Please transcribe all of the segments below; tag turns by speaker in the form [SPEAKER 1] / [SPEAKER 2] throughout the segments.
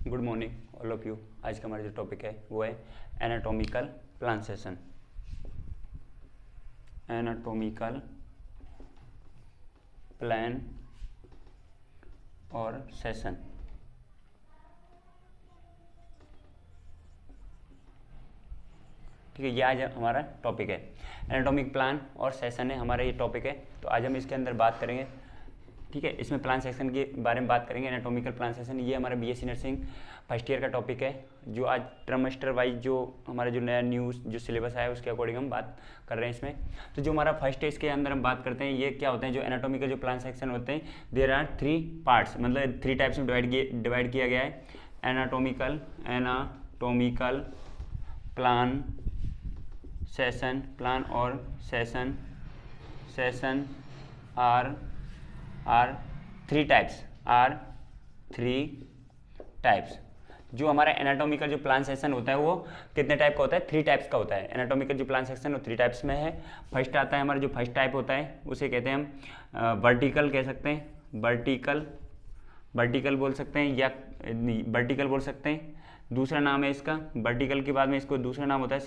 [SPEAKER 1] Good morning all of you. आज का हमारा जो टॉपिक है वो है anatomical plan session. Anatomical plan और सेशन। ठीक है, ये आज हमारा टॉपिक है। एनाटॉमिक प्लान और सेशन है हमारा ये टॉपिक है। तो आज हम इसके अंदर बात करेंगे। ठीक है, इसमें प्लान सेक्शन के बारे में बात करेंगे। एनाटॉमिकल प्लान सेशन ये हमारा बीएससी नर्सिंग फर्स्ट ईयर का टॉपिक है, जो आज ट्रिमेस्टर वाइज जो हमारा जो नया न्यूज़ जो सिलेबस आया है उसके अकॉर्डिंग हम बात कर रहे हैं इसमें। तो जो हमारा फर्स्ट है इसके अंदर हम बात करते हैं ये क्या होते हैं। जो एनाटॉमिकल जो प्लान सेक्शन होते हैं देयर आर 3 पार्ट्स, मतलब 3 टाइप्स में डिवाइड किया गया है। एनाटॉमिकल प्लान सेशन, प्लान और सेशन आर 3 टाइप्स। जो हमारा एनाटॉमिकल जो प्लान सेक्शन होता है वो कितने टाइप का होता है? 3 टाइप्स का होता है। एनाटॉमिकल जो प्लान सेक्शन वो 3 टाइप्स में है। फर्स्ट आता है हमारा जो फर्स्ट टाइप होता है उसे कहते हैं हम वर्टिकल कह सकते हैं। वर्टिकल बोल सकते हैं या वर्टिकल बोल सकते हैं। दूसरा नाम है इसका वर्टिकल के बाद में इसको दूसरा नाम होता है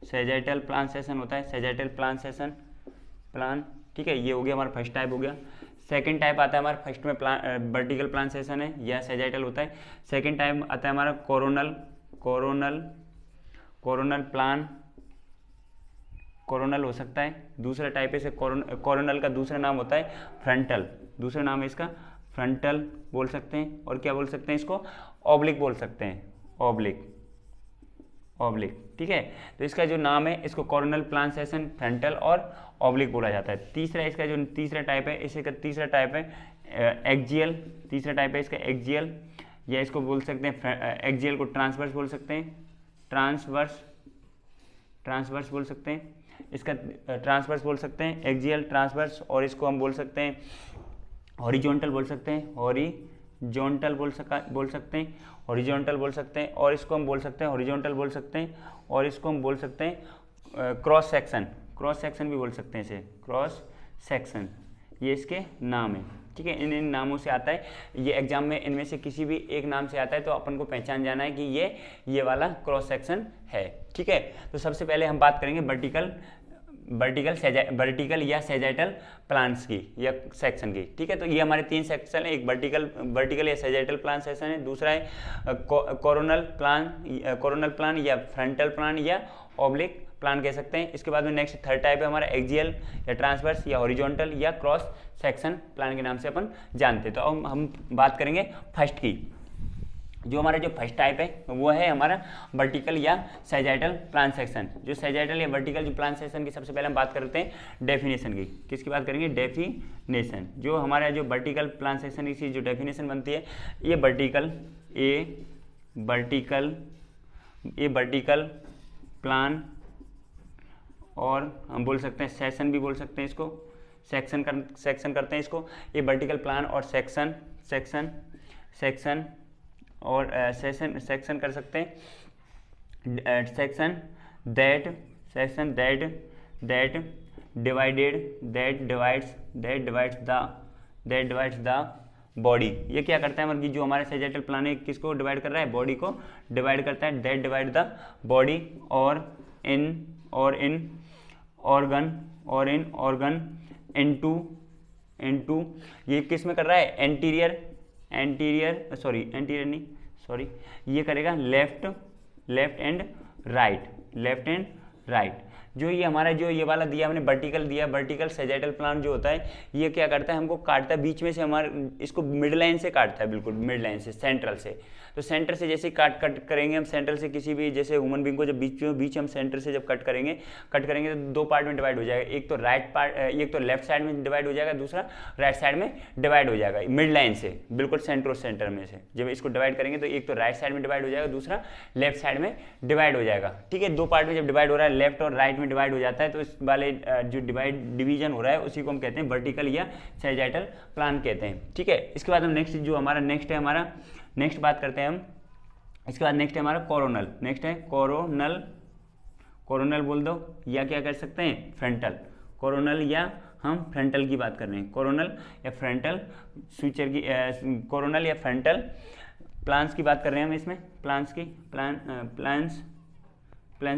[SPEAKER 1] सेजाइटल प्लान सेशन होता है। Sagittal plan. ठीक है, ये हो गया हमारा फर्स्ट टाइप हो गया। सेकंड टाइप आता है हमारा, फर्स्ट में वर्टिकल प्लान सेशन है या सेजाइटल होता है। सेकंड टाइप आता है हमारा कोरोनल हो सकता है। दूसरा टाइप है इसे कोरोनल का दूसरा नाम होता है फ्रंटल। दूसरा नाम है इसका फ्रंटल बोल सकते हैं। और क्या बोल सकते हैं इसको? ऑब्लिक बोल सकते हैं। ऑब्लिक। ठीक है, तो इसका जो नाम है इसको कोरोनल प्लान सेशन, फ्रंटल और ऑब्लिक बोला जाता है। तीसरा इसका जो तीसरा टाइप है इसका तीसरा टाइप है एक्जियल। तीसरा टाइप है इसका एक्जियल, या इसको बोल सकते हैं एक्जियल को ट्रांसवर्स बोल सकते हैं। ट्रांसवर्स बोल सकते हैं इसका, ट्रांसवर्स बोल सकते हैं एक्जियल ट्रांसवर्स। और इसको हम बोल सकते हैं हॉरिजॉन्टल बोल सकते हैं। हॉरिजॉन्टल बोल सकते हैं। और इसको हम बोल सकते हैं हॉरिजॉन्टल बोल सकते हैं। और इसको हम बोल सकते हैं क्रॉस सेक्शन भी बोल सकते हैं इसे, क्रॉस सेक्शन। ये इसके नाम है। ठीक है, इन नामों से आता है ये एग्जाम में, इनमें से किसी भी एक नाम से आता है तो अपन को पहचान जाना है कि ये वाला क्रॉस सेक्शन है। ठीक है, तो सबसे पहले हम बात करेंगे वर्टिकल या सेजाइटल प्लान्स की या सेक्शन की। ठीक है, तो ये हमारे 3 सेक्शन है। एक वर्टिकल या सेजाइटल प्लान सेक्शन है। दूसरा है कोरोनल प्लान या फ्रंटल प्लान या ऑब्लिक प्लान कह सकते हैं। इसके बाद में नेक्स्ट थर्ड टाइप है हमारा एक्जियल या ट्रांसवर्स या हॉरिजॉन्टल या क्रॉस सेक्शन प्लान के नाम से अपन जानते हैं। तो अब हम बात करेंगे फर्स्ट की। जो हमारा जो फर्स्ट टाइप है वो है हमारा वर्टिकल या सेजाइटल प्लान सेक्शन। जो सेजाइटल या वर्टिकल जो प्लान सेक्शन की सबसे पहले हम बात करते हैं डेफिनेशन की। किसकी बात करेंगे? डेफिनेशन। जो हमारा जो वर्टिकल प्लान सेक्शन की जो डेफिनेशन बनती है ये वर्टिकल प्लान, और हम बोल सकते हैं सेशन भी बोल सकते हैं इसको, सेक्शन करते हैं इसको। ये वर्टिकल प्लान और सेक्शन और सेक्शन कर सकते हैं। Section that divides the body. ये क्या करता है मतलब कि जो हमारे सेजाइटल प्लान है किसको डिवाइड कर रहा है? बॉडी को डिवाइड करता है। दैट डिवाइड द बॉडी और इन ऑर्गन इनटू ये किस में कर रहा है? एंटीरियर ये करेगा लेफ्ट एंड राइट। जो ये हमारा जो ये वाला दिया हमने वर्टिकल सेजाइटल प्लान जो होता है ये क्या करता है? हमको काटता है बीच में से, हमारे इसको मिड लाइन से काटता है, बिल्कुल मिड लाइन से, सेंट्रल से। तो सेंटर से जैसे कट करेंगे हम सेंट्रल से किसी भी जैसे ह्यूमन बींग को जब बीच हम सेंटर से जब कट करेंगे तो 2 पार्ट में डिवाइड हो जाएगा। एक तो लेफ्ट साइड में डिवाइड हो जाएगा, दूसरा राइट साइड में डिवाइड हो जाएगा मिड लाइन से, बिल्कुल सेंटर में से। जब इसको डिवाइड करेंगे तो एक तो राइट साइड में डिवाइड हो जाएगा, दूसरा लेफ्ट साइड में डिवाइड हो जाएगा। ठीक है, 2 पार्ट में जब डिवाइड हो रहा है, लेफ्ट और राइट में डिवाइड हो जाता है, तो इस वाले जो डिवीजन हो रहा है उसी को हम कहते हैं वर्टिकल या सेजाइटल प्लान कहते हैं। ठीक है, इसके बाद हम नेक्स्ट बात करते हैं हम। इसके बाद नेक्स्ट है हमारा कोरोनल। नेक्स्ट है कोरोनल बोल दो, या क्या कर सकते हैं? फ्रंटल। कोरोनल या हम फ्रंटल की बात कर रहे हैं। कोरोनल या फ्रंटल प्लान्स की बात कर रहे हैं हम इसमें, प्लान्स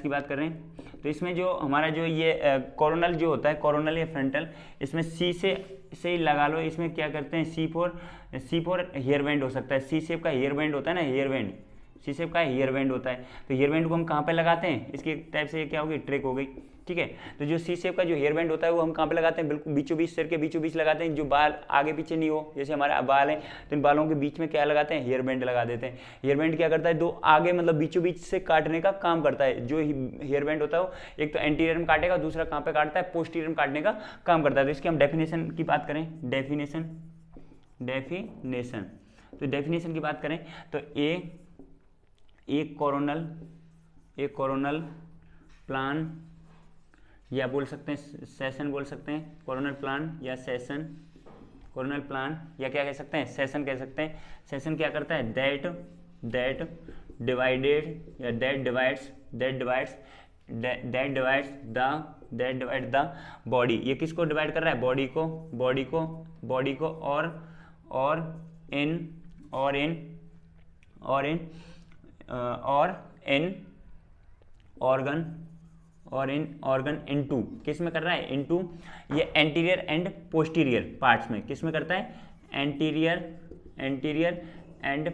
[SPEAKER 1] की बात कर रहे हैं। तो इसमें जो हमारा जो ये कोरोनल जो होता है, कोरोनल या फ्रंटल, इसमें सी से ही लगा लो। इसमें क्या करते हैं, सी फॉर हेयर बैंड हो सकता है, सी शेप का हेयर बैंड होता है ना, हेयर बैंड, सी शेप का हेयर बैंड होता है। तो हेयर बैंड को हम कहाँ पे लगाते हैं, इसकी टाइप से क्या होगी, ट्रिक हो गई, ठीक है। तो जो सी शेप का जो हेयर बैंड होता है वो हम कहाँ पे लगाते हैं, बिल्कुल बीचों बीच, सिर के बीचों बीच लगाते हैं, जो बाल आगे पीछे नहीं हो। जैसे हमारे बाल हैं तो इन बालों के बीच में क्या लगाते हैं, हेयर बैंड लगा देते हैं। हेयर बैंड क्या करता है, दो आगे मतलब बीचों बीच से काटने का काम करता है। जो हेयर बैंड होता है वो एक तो एंटीरियर में काटेगा, दूसरा कहाँ पे काटता है, पोस्टीरियर में काटने का काम करता है। तो इसकी हम डेफिनेशन की बात करें, डेफिनेशन तो डेफिनेशन की बात करें तो एक कोरोनल प्लान या बोल सकते हैं सेशन, बोल सकते हैं कोरोनल प्लान या सेशन, कोरोनल प्लान या क्या कह सकते हैं, सेशन कह सकते हैं। सेशन क्या करता है, दैट डिवाइडेड या दैट डिवाइड्स द बॉडी। ये किसको डिवाइड कर रहा है, बॉडी को और इन ऑर्गन इनटू, किस में कर रहा है, इनटू, ये एंटीरियर एंड पोस्टीरियर पार्ट्स में, किस में करता है, एंटीरियर एंड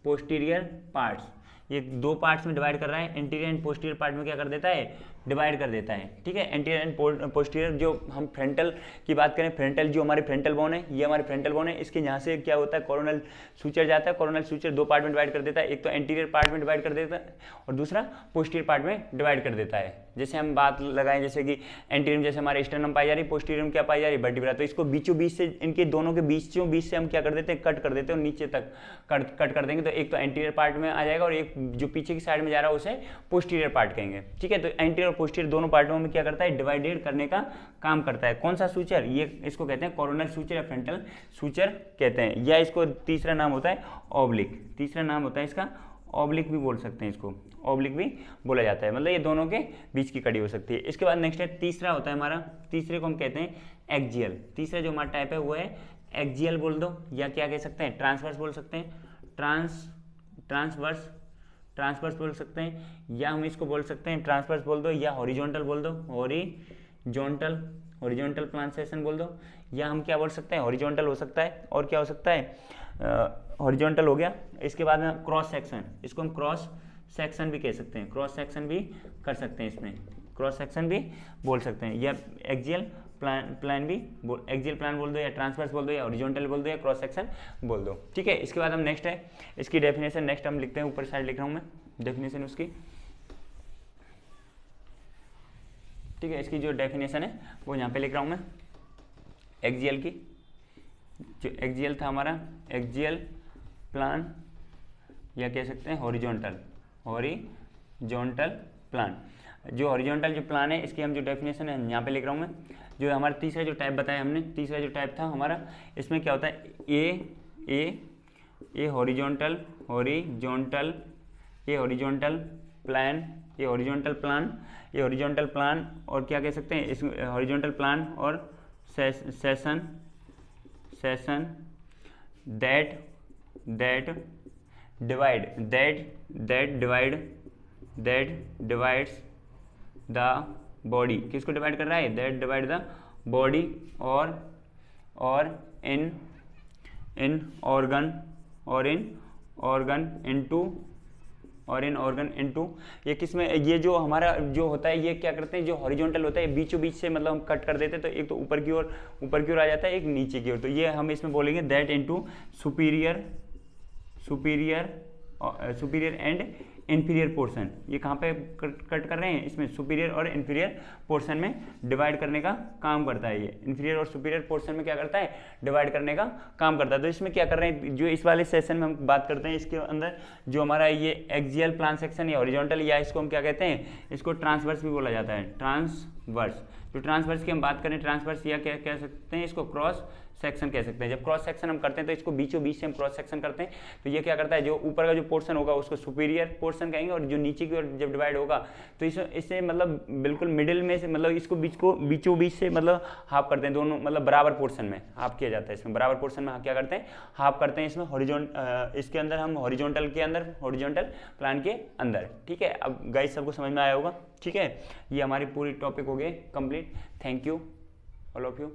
[SPEAKER 1] पोस्टीरियर पार्ट्स, ये दो पार्ट्स में डिवाइड कर रहा है। एंटीरियर एंड पोस्टीरियर पार्ट में क्या कर देता है, डिवाइड कर देता है, ठीक है। एंटीरियर एंड पोस्टीरियर, जो हम फ्रंटल की बात करें, फ्रंटल जो हमारी फ्रंटल बोन है, ये हमारी फ्रंटल बोन है, इसके यहाँ से क्या होता है, कोरोनल सूचर जाता है। कोरोनल सूचर दो पार्ट में डिवाइड कर देता है, एक तो एंटीरियर पार्ट में डिवाइड कर देता है और दूसरा पोस्टीरियर पार्ट में डिवाइड कर देता है। जैसे हम बात लगाएं, जैसे कि एंटीरियर में जैसे हमारे स्टर्नम पाई जा रही है, पोस्टीरियर में क्या पाई जा रही है, वर्टिब्रा। तो इसको बीचों बीच से, इनके दोनों के बीच से हम क्या कर देते हैं, कट कर देते हैं और नीचे तक कट कर देंगे। तो एक तो एंटीरियर पार्ट में आ जाएगा और एक जो पीछे की साइड में जा रहा है उसे पोस्टीरियर पार्ट कहेंगे, ठीक है। तो एंटीरियर और पोस्टीरियर दोनों पार्टों में क्या करता है, डिवाइडेड करने का काम करता है। कौन सा सूचर, ये इसको कहते हैं कोरोनल सूचर या फ्रंटल सूचर कहते हैं, या इसको तीसरा नाम होता है ऑब्लिक, तीसरा नाम होता है इसका ऑब्लिक भी बोल सकते हैं, इसको ऑब्लिक भी बोला जाता है। मतलब ये दोनों के बीच की कड़ी हो सकती है। इसके बाद नेक्स्ट है तीसरा होता है हमारा, तीसरे को हम कहते हैं एक्जियल। तीसरा जो हमारा टाइप है वो है एक्जियल बोल दो, या क्या कह सकते हैं, ट्रांसवर्स बोल सकते हैं, ट्रांसवर्स बोल सकते हैं, या हम इसको बोल सकते हैं ट्रांसवर्स बोल दो, या हॉरिजॉन्टल बोल दो, हॉरिजॉन्टल प्लान सेशन बोल दो, या हम क्या बोल सकते हैं, हॉरिजॉन्टल हो सकता है। और क्या हो सकता है, हॉरिजॉन्टल हो गया। इसके बाद में क्रॉस सेक्शन, इसको हम क्रॉस सेक्शन भी कह सकते हैं, क्रॉस सेक्शन भी कर सकते हैं, इसमें क्रॉस सेक्शन भी बोल सकते हैं, या एक्जियल प्लान भी एक्जियल प्लान बोल दो, या ट्रांसवर्स बोल दो, या हॉरिजॉन्टल बोल दो, या क्रॉस सेक्शन बोल दो, ठीक है। इसके बाद हम नेक्स्ट है इसकी डेफिनेशन, नेक्स्ट हम लिखते हैं, ऊपर साइड लिख रहा हूँ मैं डेफिनेशन उसकी, ठीक है। इसकी जो डेफिनेशन है वो यहाँ पे लिख रहा हूँ मैं, एक्जियल की, जो एक्जियल था हमारा, एक्जियल प्लान या कह सकते हैं हॉरिजॉन्टल प्लान। जो हॉरिजॉन्टल जो प्लान है, इसकी हम जो डेफिनेशन है यहाँ पे लिख रहा हूँ मैं। जो हमारा तीसरा जो टाइप बताया हमने, तीसरा जो टाइप था हमारा, इसमें क्या होता है, ए हॉरिजॉन्टल प्लान, और क्या कह सकते हैं इस हॉरिजॉन्टल प्लान और session that divides the body, किसको डिवाइड कर रहा है, दैट डिवाइड द बॉडी और इन ऑर्गन इनटू, ये किसमें, ये जो हमारा जो होता है, ये क्या करते हैं, जो हॉरिजॉन्टल होता है बीचों बीच से मतलब हम कट कर देते हैं। तो एक तो ऊपर की ओर आ जाता है, एक नीचे की ओर। तो ये हम इसमें बोलेंगे that into superior and inferior portion. ये कहाँ पे कट कर रहे हैं, इसमें सुपीरियर और इन्फीरियर पोर्शन में डिवाइड करने का काम करता है। ये इन्फीरियर और सुपीरियर पोर्शन में क्या करता है, डिवाइड करने का काम करता है। तो इसमें क्या कर रहे हैं, जो इस वाले सेशन में हम बात करते हैं, इसके अंदर जो हमारा ये एक्सियल प्लान सेक्शन या हॉरिजॉन्टल, या इसको हम क्या कहते हैं, इसको ट्रांसवर्स भी बोला जाता है, ट्रांसवर्स। जो ट्रांसवर्स की हम बात करें, ट्रांसवर्स या क्या कह सकते हैं इसको, क्रॉस सेक्शन कह सकते हैं। जब क्रॉस सेक्शन हम करते हैं तो इसको बीचों बीच से हम क्रॉस सेक्शन करते हैं, तो ये क्या करता है, जो ऊपर का जो पोर्शन होगा उसको सुपीरियर पोर्शन कहेंगे, और जो नीचे की ओर जब डिवाइड होगा तो इससे मतलब बिल्कुल मिडिल में से, मतलब इसको बीचों बीच से मतलब हाफ करते हैं, दोनों मतलब बराबर पोर्शन में हाफ किया जाता है। इसमें बराबर पोर्शन में क्या करते हैं, हाफ करते हैं। इसमें इसके अंदर हम हॉरिजॉन्टल के अंदर, हॉरिजॉन्टल प्लान के अंदर। ठीक है, अब गाइस सबको समझ में आया होगा। ठीक है, ये हमारी पूरी टॉपिक हो गई complete. Thank you all of you.